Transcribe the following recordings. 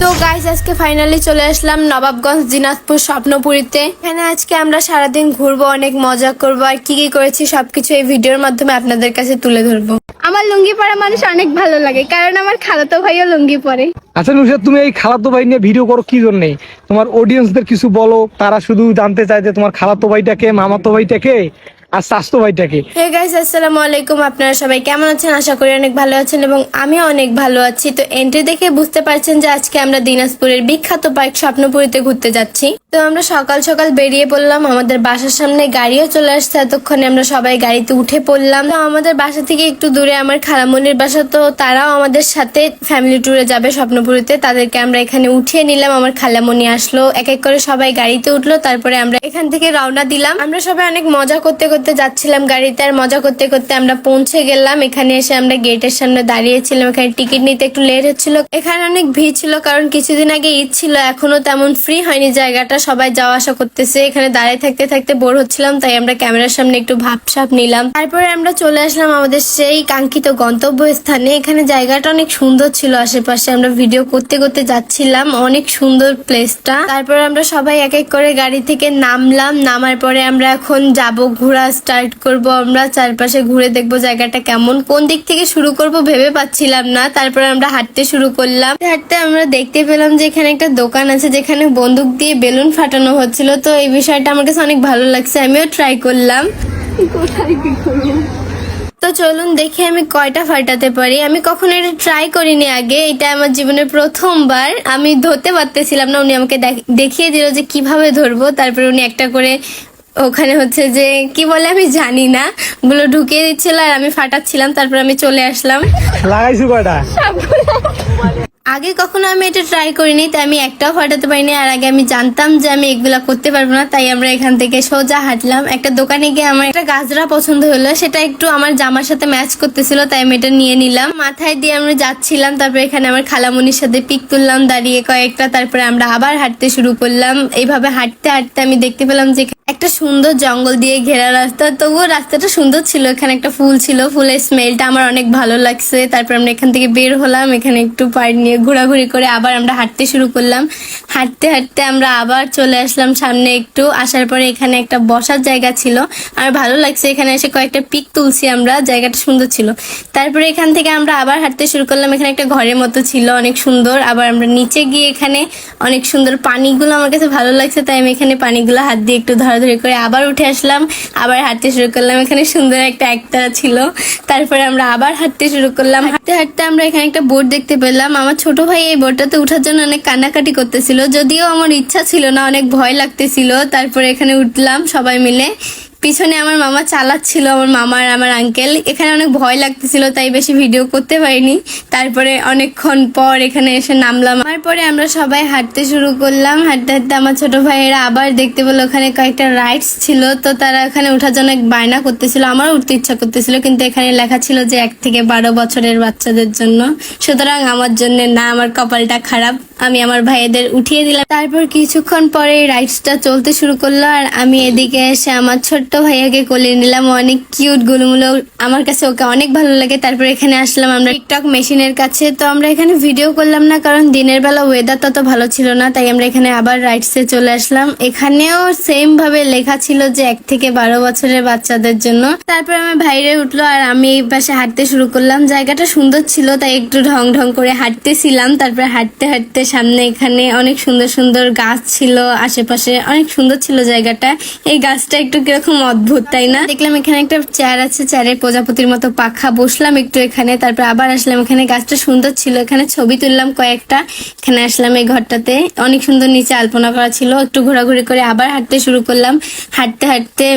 তো গাইস আজকে ফাইনালি চলে আসলাম নবাবগঞ্জ দিনাজপুর স্বপ্নপুরীতে। এখানে আজকে আমরা সারাদিন ঘুরবো, অনেক মজা করবো, আর কি কি করেছি সবকিছু এই ভিডিওর মাধ্যমে আপনাদের কাছে তুলে ধরবো। আমার লুঙ্গি পরা মানুষ অনেক ভালো লাগে, কারণ আমার খালাতো ভাইও লুঙ্গি পরে। আচ্ছা নুসরাত, তুমি এই খালাতো ভাই নিয়ে ভিডিও করো কি জন্য? তোমার অডিয়েন্সদের কিছু বলো, তারা শুধু জানতে চায় যে তোমার খালাতো ভাইটাকে, মামাতো ভাইটাকে আর চাচতো ভাইটাকে। হে গাইস, আসসালামু আলাইকুম। আপনারা সবাই কেমন আছেন? আশা করি অনেক ভালো আছেন এবং আমিও অনেক ভালো আছি। তো এন্ট্রি দেখে বুঝতে পারছেন যে আজকে আমরা দিনাজপুরের বিখ্যাত পার্ক স্বপ্নপুরীতে ঘুরতে যাচ্ছি। তো আমরা সকাল সকাল বেরিয়ে পড়লাম, আমাদের বাসার সামনে গাড়িও চলে আসছে। এতক্ষণে আমরা সবাই গাড়িতে উঠে পড়লাম। তো আমাদের বাসা থেকে একটু দূরে আমার খালামণির বাসা, তো তারাও আমাদের সাথে ফ্যামিলি ট্যুরে যাবে স্বপ্নপুরীতে। তাদেরকে আমরা এখানে উঠিয়ে নিলাম। আমার খালামণি আসলো, এক এক করে সবাই গাড়িতে উঠলো, তারপরে আমরা এখান থেকে রওনা দিলাম। আমরা সবাই অনেক মজা করতে করতে যাচ্ছিলাম গাড়িতে, আর মজা করতে করতে আমরা পৌঁছে গেলাম। এখানে এসে আমরা গেটের সামনে দাঁড়িয়েছিলাম। এখানে টিকিট নিতে একটু লেট হচ্ছিল, এখানে অনেক ভিড় ছিল, কারণ কিছুদিন আগে ঈদ ছিল, এখনো তেমন ফ্রি হয়নি জায়গাটা, সবাই যাওয়া আসা করতেছে। এখানে দাঁড়িয়ে থাকতে থাকতে বোর হচ্ছিলাম, তাই আমরা ক্যামেরার সামনে একটু ভাবসাব নিলাম। তারপরে আমরা চলে আসলাম আমাদের সেই কাঙ্ক্ষিত গন্তব্য স্থানে। এখানে জায়গাটা অনেক সুন্দর ছিল, আশেপাশে আমরা ভিডিও করতে করতে যাচ্ছিলাম, অনেক সুন্দর প্লেসটা। তারপর আমরা সবাই এক এক করে গাড়ি থেকে নামলাম। নামার পরে আমরা এখন যাব, ঘোরা স্টার্ট করব। আমরা চারপাশে ঘুরে দেখবো জায়গাটা কেমন, কোন দিক থেকে শুরু করব ভেবে পাচ্ছিলাম না। তারপরে আমরা হাঁটতে শুরু করলাম। হাঁটতে আমরা দেখতে পেলাম যে এখানে একটা দোকান আছে, যেখানে বন্দুক দিয়ে বেলুন ফাটানো হচ্ছিল। তো এই বিষয়টা আমার কাছে অনেক ভালো লাগছে, আমিও ট্রাই করলাম। তো চলুন দেখি আমি কয়টা ফাটাতে পারি। আমি কখনো এটা ট্রাই করিনি আগে, এটা আমার জীবনের প্রথমবার। আমি ধরতে পারতেছিলাম না, উনি আমাকে দেখিয়ে দিল যে কিভাবে ধরবো। তারপরে উনি একটা করে ওখানে হচ্ছে যে কি বলে আমি জানি না, ওগুলো ঢুকিয়ে দিচ্ছিল আর আমি ফাটাচ্ছিলাম। তারপর আমি চলে আসলাম। লাগাইছো কয়টা? আগে কখনো আমি এটা ট্রাই করিনি, তাই আমি একটাও ফাটাতে পারিনি। আর আগে আমি জানতাম যে আমি এগুলা করতে পারবো না, তাই আমরা এখান থেকে সোজা হাঁটলাম। একটা দোকানে গিয়ে আমার একটা গাজরা পছন্দ হলো, সেটা একটু আমার জামার সাথে ম্যাচ করতেছিল, তাই আমি এটা নিয়ে নিলাম। মাথায় দিয়ে আমরা যাচ্ছিলাম। তারপরে এখানে আমার খালামণির সাথে পিক তুললাম দাঁড়িয়ে কয়েকটা। তারপরে আমরা আবার হাঁটতে শুরু করলাম। এইভাবে হাঁটতে হাঁটতে আমি দেখতে পেলাম যে একটা সুন্দর জঙ্গল দিয়ে ঘেরা রাস্তা, তবুও রাস্তাটা সুন্দর ছিল। এখানে একটা ফুল ছিল, ফুলের স্মেলটা আমার অনেক ভালো লাগছে। তারপর আমরা এখান থেকে বের হলাম, এখানে একটু পাড় নিয়ে ঘোরাঘুরি করে আবার আমরা হাঁটতে শুরু করলাম। হাঁটতে হাঁটতে আমরা আবার চলে আসলাম সামনে একটু। আসার পরে এখানে একটা বসার জায়গা ছিল, আর ভালো লাগছে। এখানে এসে কয়েকটা পিক তুলছি আমরা, জায়গাটা সুন্দর ছিল। তারপরে এখান থেকে আমরা আবার হাঁটতে শুরু করলাম। এখানে একটা ঘরের মতো ছিল, অনেক সুন্দর। আবার আমরা নিচে গিয়ে এখানে অনেক সুন্দর পানিগুলো আমার কাছে ভালো লাগছে, তাই আমি এখানে পানিগুলো হাত দিয়ে একটু ধরাধরি করে আবার উঠে আসলাম। আবার হাঁটতে শুরু করলাম। এখানে সুন্দর একটা একতারা ছিল। তারপরে আমরা আবার হাঁটতে শুরু করলাম। হাঁটতে হাঁটতে আমরা এখানে একটা বোট দেখতে পেলাম। আমার ছোট ভাই এই বোটটাতে উঠার জন্য অনেক কান্নাকাটি করতেছিল, যদিও আমার ইচ্ছা ছিল না, অনেক ভয় লাগতেছিল। তারপরে এখানে উঠলাম সবাই মিলে। পিছনে আমার মামা চালাচ্ছিল, আমার মামা আর আমার আঙ্কেল। এখানে অনেক ভয় লাগতেছিল, তাই বেশি ভিডিও করতে পারিনি। তারপরে অনেকক্ষণ পর এখানে এসে নামলাম। তারপরে আমরা সবাই হাঁটতে শুরু করলাম। হাঁটতে হাঁটতে আমার ছোট ভাইয়েরা আবার দেখতে পেলো ওখানে কয়েকটা রাইডস ছিল, তো তারা ওখানে ওঠার জন্য বায়না করতেছিল। আমারও উঠতে ইচ্ছা করতেছিল, কিন্তু এখানে লেখা ছিল যে 1 থেকে 12 বছরের বাচ্চাদের জন্য, সুতরাং আমার জন্য না। আমার কপালটা খারাপ, আমি আমার ভাইয়েদের উঠিয়ে দিলাম। তারপর কিছুক্ষণ পরে রাইডসটা চলতে শুরু করলো, আর আমি এদিকে এসে আমার ছোট্ট ভাইয়াকে কোলে নিলাম। অনেক কিউট গুলুমুলো, আমার কাছে ওকে অনেক ভালো লাগে। তারপর এখানে আসলাম আমরা টিকটক মেশিনের কাছে। তো আমরা এখানে ভিডিও করলাম না, কারণ দিনের বেলা ওয়েদার তত ভালো ছিল না, তাই আমরা এখানে আবার রাইডসে চলে আসলাম। এখানেও সেম ভাবে লেখা ছিল যে 1 থেকে 12 বছরের বাচ্চাদের জন্য। তারপর আমার ভাইরে উঠলো আর আমি এই পাশে হাঁটতে শুরু করলাম। জায়গাটা সুন্দর ছিল, তাই একটু ঢং ঢং করে হাঁটতেছিলাম। তারপর হাঁটতে হাঁটতে সামনে এখানে অনেক সুন্দর সুন্দর গাছ ছিল, আশেপাশে অনেক সুন্দর ছিল জায়গাটা। এই গাছটা একটু কিরকম অদ্ভুত, তাই না? দেখলাম এখানে একটা চেয়ার আছে, চেয়ারে প্রজাপতির মতো পাখা, বসলাম একটু এখানে। তারপর আবার আসলাম, এখানে গাছটা সুন্দর ছিল, এখানে ছবি তুললাম কয়েকটা। এখানে আসলাম এই ঘরটাতে, অনেক সুন্দর নিচে আলপনা করা ছিল। একটু ঘোরাঘুরি করে আবার হাঁটতে শুরু করলাম। হাঁটতে হাঁটতে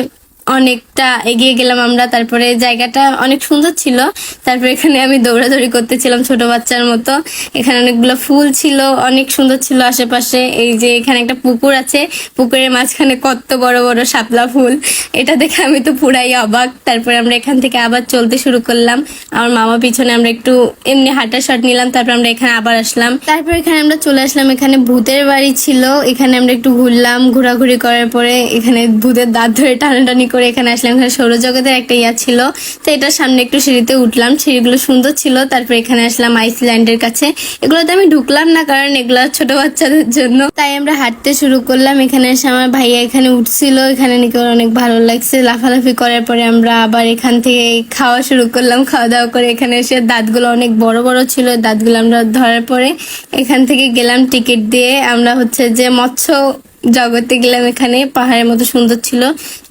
অনেকটা এগিয়ে গেলাম আমরা। তারপরে জায়গাটা অনেক সুন্দর ছিল। তারপরে এখানে আমি দৌড়াদৌড়ি করতেছিলাম ছোট বাচ্চার মতো। এখানে অনেকগুলো ফুল ছিল, অনেক সুন্দর ছিল আশেপাশে। এই যে এখানে একটা পুকুর আছে, পুকুরের মাঝখানে কত বড় বড় শাপলা ফুল, এটা দেখে আমি তো পুরাই অবাক। তারপরে আমরা এখান থেকে আবার চলতে শুরু করলাম। আমার মামা পিছনে, আমরা একটু এমনি হাঁটা শট নিলাম। তারপর আমরা এখানে আবার আসলাম। তারপর এখানে আমরা চলে আসলাম, এখানে ভূতের বাড়ি ছিল। এখানে আমরা একটু ঘুরলাম, ঘোরাঘুরি করার পরে এখানে ভূতের দাঁত ধরে টানাটানি করে এখানে আসলাম। এখানে সৌরজগতের একটা ইয়া ছিল, তো এটার সামনে একটু সিঁড়িতে উঠলাম, সিঁড়িগুলো সুন্দর ছিল। তারপর এখানে আসলাম আইসল্যান্ডের কাছে। এগুলোতে আমি ঢুকলাম না, কারণ এগুলো ছোট বাচ্চাদের জন্য, তাই আমরা হাঁটতে শুরু করলাম। এখানে এসে আমার ভাইয়া এখানে উঠছিল, এখানে নাকি ওর অনেক ভালো লাগছে। লাফালাফি করার পরে আমরা আবার এখান থেকে খাওয়া শুরু করলাম। খাওয়া দাওয়া করে এখানে এসে দাঁতগুলো অনেক বড় বড় ছিল, দাঁতগুলো আমরা ধরার পরে এখান থেকে গেলাম টিকিট দিয়ে। আমরা হচ্ছে যে মৎস্য জগতে গেলাম, এখানে পাহাড়ের মতো সুন্দর ছিল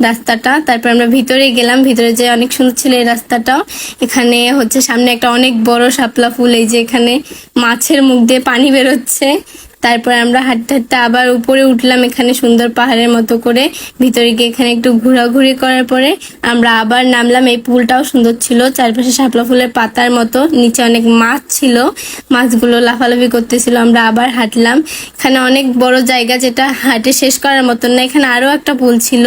রাস্তাটা। তারপর আমরা ভিতরে গেলাম, ভিতরে যে অনেক সুন্দর ছিল এই রাস্তাটাও। এখানে হচ্ছে সামনে একটা অনেক বড় শাপলা ফুল, এই যে এখানে মাছের মুখ দিয়ে পানি বেরোচ্ছে। তারপর আমরা হাঁটতে হাঁটতে আবার উপরে উঠলাম, এখানে সুন্দর পাহাড়ের মতো করে। ভিতরে গিয়ে এখানে একটু ঘোরাঘুরি করার পরে আমরা আবার নামলাম। এই পুলটাও সুন্দর ছিল, চারপাশে শাপলা ফুলের পাতার মতো, নিচে অনেক মাছ ছিল, মাছগুলো লাফালাফি করতেছিল। আমরা আবার হাঁটলাম, এখানে অনেক বড় জায়গা, যেটা হাঁটে শেষ করার মতন না। এখানে আরো একটা পুল ছিল,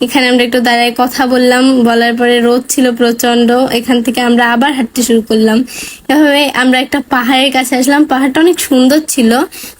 এখানে আমরা একটু দাঁড়ায় কথা বললাম, বলার পরে রোদ ছিল প্রচন্ড। এখান থেকে আমরা আবার হাঁটতে শুরু করলাম। এভাবে আমরা একটা পাহাড়ের কাছে আসলাম, পাহাড়টা অনেক সুন্দর ছিল।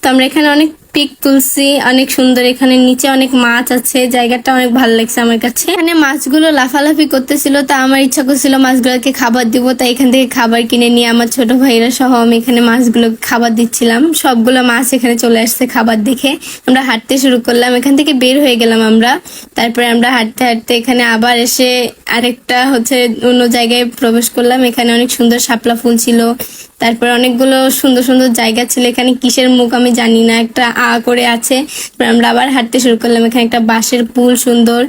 তো আমরা এখানে অনেক পিক তুলছি, অনেক সুন্দর। এখানে নিচে অনেক মাছ আছে, জায়গাটা অনেক ভালো লাগছে আমার কাছে। এখানে মাছগুলো লাফালাফি করতেছিল, তা আমার ইচ্ছা করছিল মাছগুলোকে খাবার দিব, তাই এখান থেকে খাবার কিনে নিয়ে আমার ছোট ভাইরা সহ আমি এখানে মাছগুলোকে খাবার দিচ্ছিলাম। সবগুলো মাছ এখানে চলে আসছে খাবার দেখে। আমরা হাঁটতে শুরু করলাম, এখান থেকে বের হয়ে গেলাম আমরা। তারপরে আমরা হাঁটতে হাঁটতে এখানে আবার এসে আরেকটা হচ্ছে অন্য জায়গায় প্রবেশ করলাম। এখানে অনেক সুন্দর শাপলা ফুল ছিল, তারপর অনেকগুলো সুন্দর সুন্দর জায়গা ছিল। এখানে কিসের মুখ আমি জানি না, একটা করে আছে। আমরা আবার হাঁটতে শুরু করলাম, এখানে একটা বাঁশের পুল সুন্দর।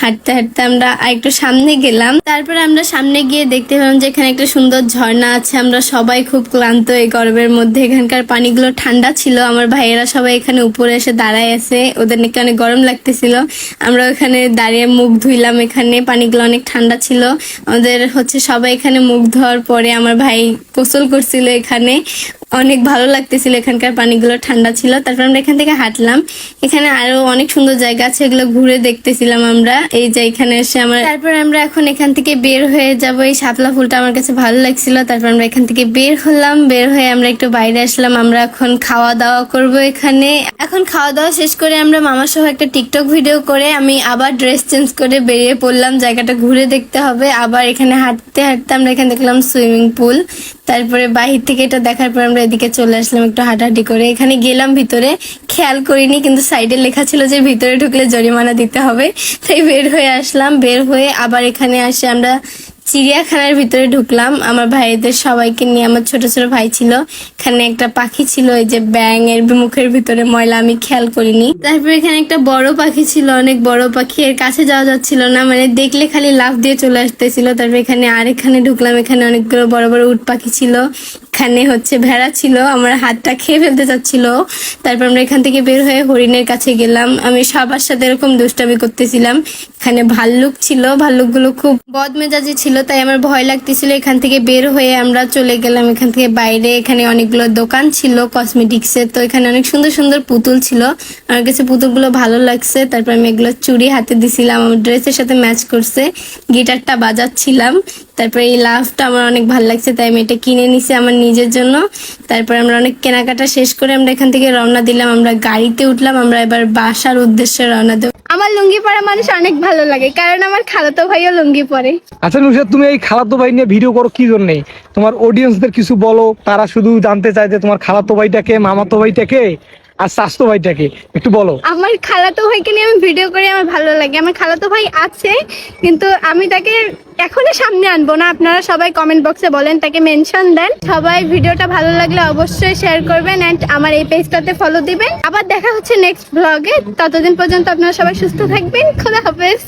হাঁটতে হাঁটতে আমরা একটু সামনে গেলাম, তারপরে আমরা সামনে গিয়ে দেখতে পেলাম যে এখানে একটা সুন্দর ঝর্ণা আছে। আমরা সবাই খুব ক্লান্ত এই গরমের মধ্যে, এখানকার পানিগুলো ঠান্ডা ছিল। আমার ভাইয়েরা সবাই এখানে উপরে এসে দাঁড়ায় আছে, ওদের নাকি অনেক গরম লাগতেছিল। আমরা ওখানে দাঁড়িয়ে মুখ ধুইলাম, এখানে পানিগুলো অনেক ঠান্ডা ছিল। আমাদের হচ্ছে সবাই এখানে মুখ ধোয়ার পরে আমার ভাই গোসল করছিল, এখানে অনেক ভালো লাগতেছিল, এখানকার পানিগুলো ঠান্ডা ছিল। তারপর আমরা এখান থেকে হাঁটলাম, এখানে আরো অনেক সুন্দর জায়গা আছে, এগুলো ঘুরে দেখতেছিলাম আমরা। এই যে এখানে এসে তারপর আমরা এখন এখান থেকে বের হয়ে যাব। এই শাপলা ফুলটা আমার কাছে ভালো লাগছিল। তারপর আমরা এখান থেকে বের হলাম, বের হয়ে আমরা একটু বাইরে আসলাম। আমরা এখন খাওয়া দাওয়া করব এখানে। এখন খাওয়া দাওয়া শেষ করে আমরা মামা সহ একটা টিকটক ভিডিও করে আমি আবার ড্রেস চেঞ্জ করে বেরিয়ে পড়লাম, জায়গাটা ঘুরে দেখতে হবে। আবার এখানে হাঁটতে হাঁটতে আমরা এখানে দেখলাম সুইমিং পুল। তারপরে বাহির থেকে এটা দেখার পর আমরা এদিকে চলে আসলাম একটু হাঁটাহাঁটি করে। এখানে গেলাম ভিতরে, খেয়াল করিনি, কিন্তু সাইডে লেখা ছিল যে ভিতরে ঢুকলে জরিমানা দিতে হবে, তাই বের হয়ে আসলাম। বের হয়ে আবার এখানে আসে আমরা চিড়িয়াখানার ভিতরে ঢুকলাম আমার ভাইদের সবাইকে নিয়ে। আমার ছোট ছোট ভাই ছিল, এখানে একটা পাখি ছিল, এই যে ব্যাং এর মুখের ভিতরে ময়লা, আমি খেয়াল করিনি। তারপর এখানে একটা বড় পাখি ছিল, অনেক বড় পাখি, এর কাছে যাওয়া যাচ্ছিল না, মানে দেখলে খালি লাফ দিয়ে চলে আসতেছিল। তারপর এখানে ঢুকলাম, এখানে অনেকগুলো বড় বড় উট পাখি ছিল, এখানে হচ্ছে ভেড়া ছিল, আমার হাতটা খেয়ে ফেলতে চাচ্ছিল। তারপর আমরা এখান থেকে বের হয়ে হরিণের কাছে গেলাম। আমি সবার সাথে এরকম দুষ্টামি করতেছিলাম। এখানে ভাল্লুক ছিল, ভাল্লুকগুলো খুব বদমেজাজি ছিল, তাই আমার ভয় লাগতেছিল। এখান থেকে বের হয়ে আমরা চলে গেলাম এখান থেকে বাইরে। এখানে অনেকগুলো দোকান ছিল কসমেটিক্সের, তো এখানে অনেক সুন্দর সুন্দর পুতুল ছিল, আমার কাছে পুতুলগুলো ভালো লাগছে। তারপর আমি এগুলো চুড়ি হাতে দিছিলাম, আমার ড্রেসের সাথে ম্যাচ করছে, গিটারটা বাজাচ্ছিলাম। তারপরে এই লাভটা আমার অনেক ভালো লাগছে, তাই আমি এটা কিনে নিছি আমার নিজের জন্য। তারপর আমরা অনেক কেনাকাটা শেষ করে আমরা এখান থেকে রওনা দিলাম, আমরা গাড়িতে উঠলাম, আমরা এবার বাসার উদ্দেশ্যে রওনা দেব। আমার লুঙ্গি পরা মানুষ অনেক ভালো লাগে, কারণ আমার খালাতো ভাইও লুঙ্গি পরে। আচ্ছা নুসরাত, তুমি এই খালাতো ভাই নিয়ে ভিডিও করো কি জন্য? তোমার অডিয়েন্সদের কিছু বলো, তারা শুধু জানতে চায় যে তোমার খালাতো ভাইটাকে, মামাতো ভাইটাকে আর চাচতো ভাইটাকে, একটু বলো। আমার খালাতো ভাইকে নিয়ে আমি ভিডিও করি, আমার ভালো লাগে। আমার খালাতো ভাই আছে, কিন্তু আমি তাকে এখনই সামনে আনবো না। আপনারা সবাই কমেন্ট বক্সে বলেন, তাকে মেনশন দেন। সবাই ভিডিওটা ভালো লাগলে অবশ্যই শেয়ার করবেন এন্ড আমার এই পেজটাতে ফলো দিবেন। আবার দেখা হচ্ছে নেক্সট ব্লগে। ততদিন পর্যন্ত আপনারা সবাই সুস্থ থাকবেন। খোদা হাফেজ।